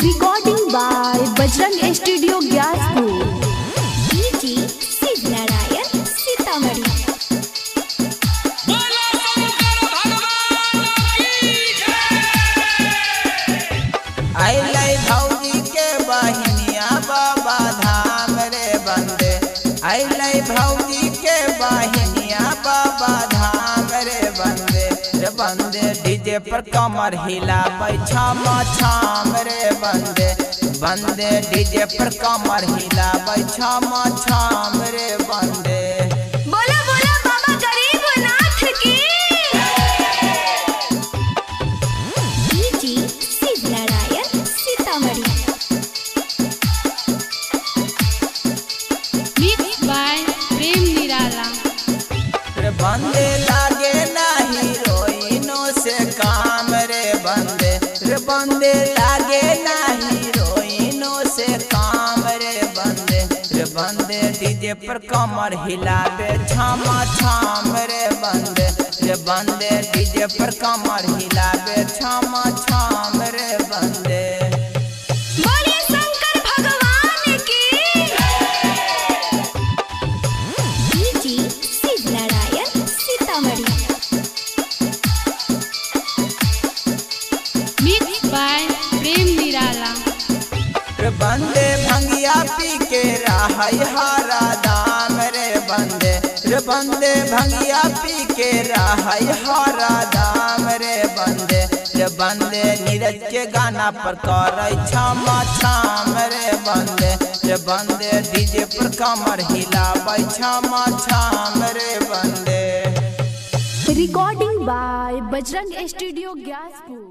Recording by Bajrang studio Gyaspur. DJ Shiv Narayan Sitamarhi. अलै भौजी के बहिनिया बाबा धाम रे बंदे, अलै भौजी के बहिनिया बाबा धाम रे बंदे डीजे पर कमर हिलाबै छम छम रे बंदे डीजे पर कमर हिलाबै छम छम रे बंदे। बोला बोला बाबा गरीबनाथ की। DJ Shiv Narayan Sitamarhi. Mix by Prem Nirala. बंदे लागे नाही हीरोइनो से काम रे बंदे लागे नाही हीरोइनो से काम रे बंदे डीजे पर कमर हिलावे छम छम रे बंदे डीजे पर कमर हिलावे छम छम रे बंदे। बोले शंकर भगवान की। DJ Shiv Narayan Sitamarhi. Mix by Prem Nirala. बंदे भंगिया पी के रहै हरा दाम रे बंदे भंगिया पी के रहै हरा दाम रे बंदे नीरज के गाना पर करै छम छम रे बंदे डीजे पर कमर हिलाबै छम छम रे बंदे। Recording by Bajrang studio Gyaspur.